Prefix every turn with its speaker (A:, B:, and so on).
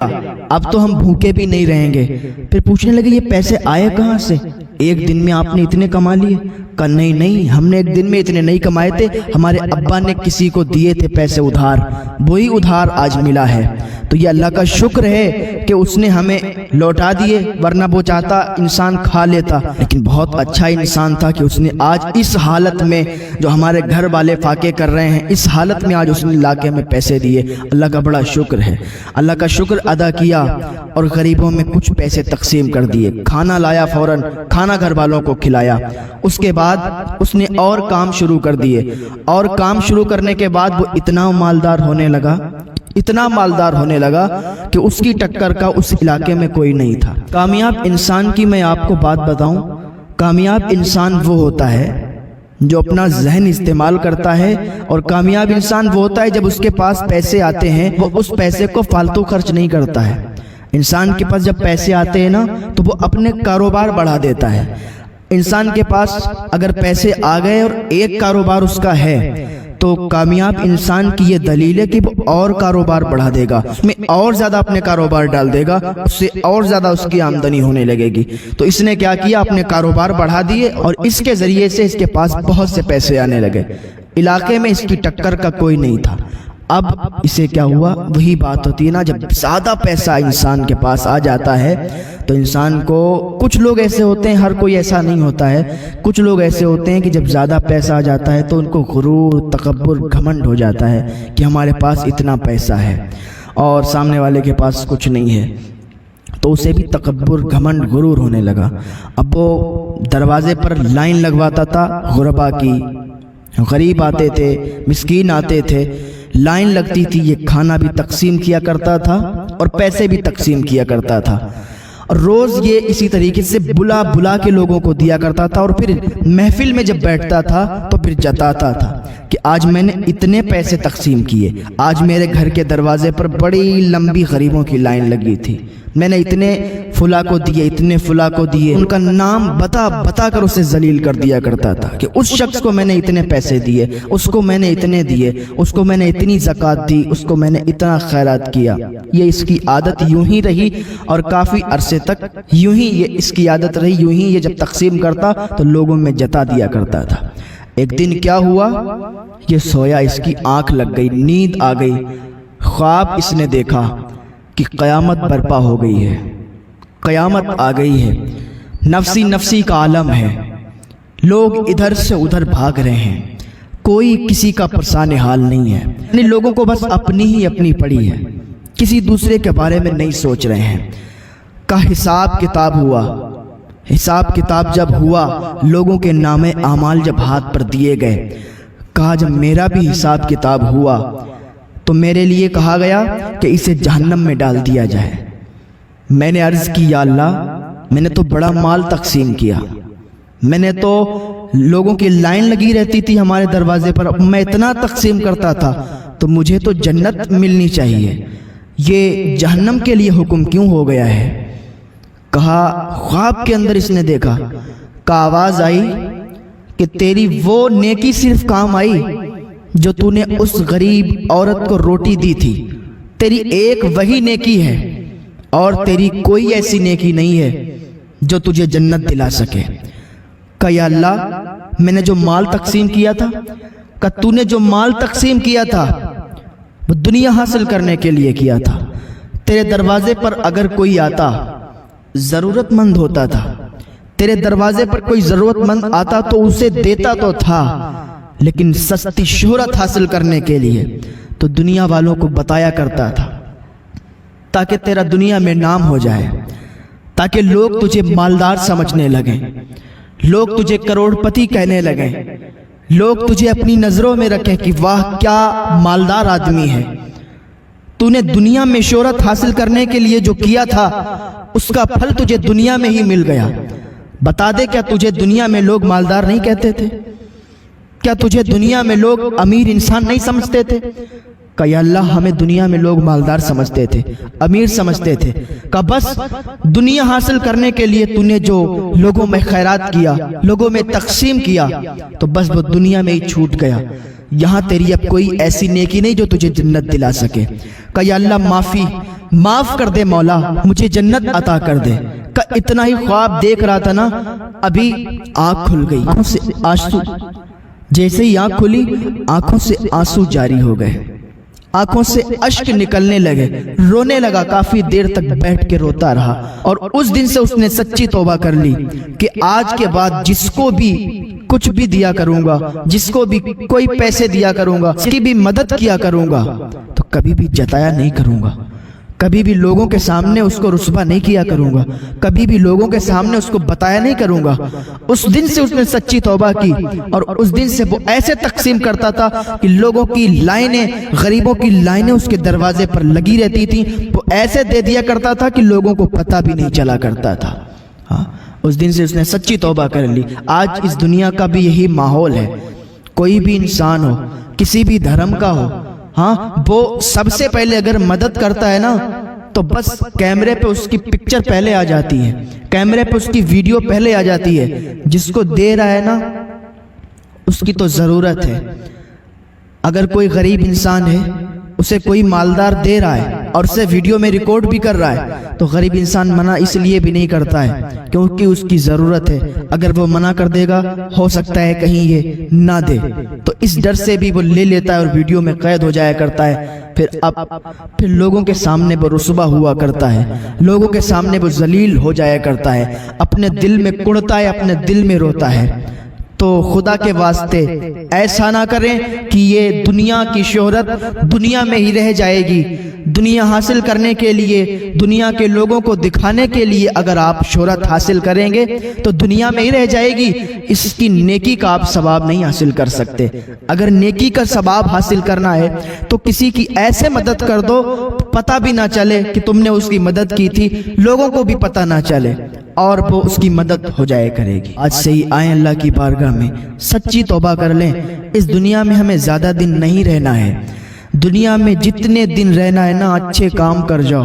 A: अब तो हम भूखे भी नहीं रहेंगे। फिर पूछने लगे ये पैसे आए कहाँ से, एक दिन में आपने इतने कमा लिए? कहा नहीं, हमने एक दिन में इतने नहीं कमाए थे, हमारे अब्बा ने किसी को दिए थे पैसे उधार, वही उधार आज मिला है। तो ये अल्लाह का शुक्र है कि उसने हमें लौटा दिए, वरना वो चाहता इंसान खा लेता। लेकिन बहुत अच्छा इंसान था कि उसने आज इस हालत में, जो हमारे घर वाले फाके कर रहे हैं, इस हालत में आज उसने लाके हमें पैसे दिए। अल्लाह का बड़ा शुक्र है। अल्लाह का शुक्र अदा किया और गरीबों में कुछ पैसे तकसीम कर दिए। खाना लाया, फौरन खाना घर वालों को खिलाया। उसके बाद उसने और काम शुरू कर दिए, और काम शुरू करने के बाद वो इतना मालदार होने लगा कि उसकी टक्कर का उस इलाके में कोई नहीं था। कामयाब इंसान की मैं आपको बात बताऊं, कामयाब इंसान वो होता है जो अपना जहन इस्तेमाल करता है, और कामयाब इंसान वो होता है जब उसके पास पैसे आते हैं वो उस पैसे को फालतू खर्च नहीं करता है। इंसान के पास जब पैसे आते हैं ना तो वो अपने कारोबार बढ़ा देता है। इंसान के पास अगर पैसे आ गए और एक कारोबार उसका है तो कामयाब इंसान की ये दलील है कि वो और कारोबार बढ़ा देगा, उसमें और ज़्यादा अपने कारोबार डाल देगा, उससे और ज़्यादा उसकी आमदनी होने लगेगी। तो इसने क्या किया, अपने कारोबार बढ़ा दिए और इसके ज़रिए से इसके पास बहुत से पैसे आने लगे। इलाके में इसकी टक्कर का कोई नहीं था। अब इसे क्या हुआ, वही बात होती है ना, जब ज़्यादा पैसा इंसान के पास आ जाता है तो इंसान को, कुछ लोग ऐसे होते हैं, हर कोई ऐसा नहीं होता है, कुछ लोग ऐसे होते हैं कि जब ज़्यादा पैसा आ जाता है तो उनको गुरूर, तकब्बुर, घमंड हो जाता है कि हमारे पास इतना पैसा है और सामने वाले के पास कुछ नहीं है, तो उसे भी तकब्बुर, घमंड, गुरूर होने लगा। अब वो दरवाजे पर लाइन लगवाता था गुरबा की, गरीब आते थे, मिस्कीन आते थे, लाइन लगती थी, ये खाना भी तकसीम किया करता था और पैसे भी तकसीम किया करता था। और रोज़ ये इसी तरीके से बुला बुला के लोगों को दिया करता था, और फिर महफिल में जब बैठता था तो फिर जताता था कि आज मैंने इतने पैसे तकसीम किए, आज मेरे घर के दरवाजे पर बड़ी लंबी गरीबों की लाइन लगी थी, मैंने इतने फुला को दिए, इतने फुला को दिए। उनका नाम बता कर उसे जलील कर दिया करता था कि उस शख्स को मैंने इतने पैसे दिए, उसको मैंने इतने दिए, उसको मैंने इतनी ज़कात दी, उसको मैंने इतना खैरात किया। ये इसकी आदत यूं ही रही और काफ़ी अरसे तक यूं ही ये इसकी आदत रही। यूं ही ये जब तकसीम करता तो लोगों में जता दिया करता था। एक दिन क्या हुआ, ये सोया, इसकी आंख लग गई, नींद आ गई, ख्वाब इसने देखा कि क़यामत बर्पा हो गई है, क़यामत आ गई है, नफसी नफसी का आलम है, लोग इधर से उधर भाग रहे हैं, कोई किसी का परेशान हाल नहीं है, यानी लोगों को बस अपनी ही अपनी पड़ी है, किसी दूसरे के बारे में नहीं सोच रहे हैं। का हिसाब किताब हुआ, हिसाब किताब जब हुआ, लोगों के नामे आमाल जब हाथ पर दिए गए, कहा जब मेरा भी हिसाब किताब हुआ तो मेरे लिए कहा गया कि इसे जहन्नम में डाल दिया जाए। मैंने अर्ज़ की या अल्लाह, मैंने तो बड़ा माल तकसीम किया, मैंने तो लोगों की लाइन लगी रहती थी हमारे दरवाजे पर, मैं इतना तकसीम करता था, तो मुझे तो जन्नत मिलनी चाहिए, ये जहन्नम के लिए हुक्म क्यों हो गया है। कहा ख्वाब के अंदर इसने देखा, का आवाज़ आई कि तेरी वो नेकी सिर्फ काम आई जो तूने उस गरीब औरत को रोटी दी थी, तेरी एक वही नेकी है और तेरी कोई ऐसी नेकी नहीं है जो तुझे जन्नत दिला सके। कहा या अल्लाह, मैंने जो माल तकसीम किया था, कहा तूने जो माल तकसीम किया था वो दुनिया हासिल करने के लिए किया था। तेरे दरवाजे पर अगर कोई आता, ज़रूरतमंद होता था, तेरे दरवाजे पर कोई ज़रूरतमंद आता तो उसे देता तो था, लेकिन सस्ती शोहरत हासिल करने के लिए तो दुनिया वालों को बताया करता था, ताकि तेरा दुनिया में नाम हो जाए, ताकि लोग तुझे मालदार समझने लगें, लोग तुझे करोड़पति कहने लगें, लोग तुझे अपनी नज़रों में रखें कि वाह क्या मालदार आदमी है। तूने दुनिया में शोहरत हासिल करने के लिए जो किया था उसका फल तुझे दुनिया में ही मिल गया। बता दे, क्या तुझे दुनिया में लोग मालदार नहीं कहते थे? क्या तुझे दुनिया में लोग अमीर इंसान नहीं समझते थे? कहा या अल्लाह, हमें दुनिया में लोग मालदार समझते थे, अमीर समझते थे। कहा बस दुनिया हासिल करने के लिए तूने जो लोगों में खैरात किया, लोगों में तकसीम किया, तो बस वो दुनिया में ही छूट गया। यहाँ तेरी अब कोई ऐसी नेकी नहीं जो तुझे जन्नत दिला सके। कहा या अल्लाह, माफ़ी, معاف کر دے مولا، مجھے جنت عطا کر دے۔ کہ اتنا ہی خواب دیکھ رہا تھا نا، ابھی آنکھ کھل گئی، آنکھوں سے آنسو، جیسے ہی آنکھ کھلی آنکھوں سے آنسو جاری ہو گئے، آنکھوں سے اشک نکلنے لگے، رونے لگا، کافی دیر تک بیٹھ کے روتا رہا۔ اور اس دن سے اس نے سچی توبہ کر لی کہ آج کے بعد جس کو بھی کچھ بھی دیا کروں گا، جس کو بھی کوئی پیسے دیا کروں گا، اس کی بھی مدد کیا کروں گا، تو کبھی بھی جتایا نہیں کروں گا، کبھی بھی لوگوں کے سامنے اس کو رسوا نہیں کیا کروں گا، کبھی بھی لوگوں کے سامنے اس کو بتایا نہیں کروں گا۔ اس دن سے اس نے سچی توبہ کی، اور اس دن سے وہ ایسے تقسیم کرتا تھا کہ لوگوں کی لائنیں، غریبوں کی لائنیں اس کے دروازے پر لگی رہتی تھیں، وہ ایسے دے دیا کرتا تھا کہ لوگوں کو پتہ بھی نہیں چلا کرتا تھا۔ اس دن سے اس نے سچی توبہ کر لی۔ آج اس دنیا کا بھی یہی ماحول ہے، کوئی بھی انسان ہو، کسی بھی دھرم کا ہو، وہ سب سے پہلے اگر مدد کرتا ہے نا تو بس کیمرے پہ اس کی پکچر پہلے آ جاتی ہے، کیمرے پہ اس کی ویڈیو پہلے آ جاتی ہے۔ جس کو دے رہا ہے نا اس کی تو ضرورت ہے۔ اگر کوئی غریب انسان ہے، اسے کوئی مالدار دے رہا ہے اور اسے ویڈیو میں ریکارڈ بھی کر رہا ہے، تو غریب انسان منع اس لیے بھی نہیں کرتا ہے کیونکہ اس کی ضرورت ہے۔ اگر وہ منع کر دے گا ہو سکتا ہے کہیں یہ نہ دے، تو اس ڈر سے بھی وہ لے لیتا ہے اور ویڈیو میں قید ہو جایا کرتا ہے۔ پھر لوگوں کے سامنے وہ رسوا ہوا کرتا ہے، لوگوں کے سامنے وہ ذلیل ہو جایا کرتا ہے، اپنے دل میں کڑتا ہے، اپنے دل میں روتا ہے۔ تو خدا کے واسطے ایسا نہ کریں کہ یہ دنیا کی شہرت دنیا میں ہی رہ جائے گی۔ دنیا حاصل کرنے کے لیے، دنیا کے لوگوں کو دکھانے کے لیے اگر آپ شہرت حاصل کریں گے تو دنیا میں ہی رہ جائے گی، اس کی نیکی کا آپ ثواب نہیں حاصل کر سکتے۔ اگر نیکی کا ثواب حاصل کرنا ہے تو کسی کی ایسے مدد کر دو پتہ بھی نہ چلے کہ تم نے اس کی مدد کی تھی، لوگوں کو بھی پتہ نہ چلے، اور وہ اس کی مدد ہو جائے کرے گی۔ آج سے ہی آئیں اللہ کی بارگاہ میں، سچی توبہ کر لیں۔ اس دنیا میں ہمیں زیادہ دن نہیں رہنا ہے، دنیا میں جتنے دن رہنا ہے نا اچھے کام کر جاؤ۔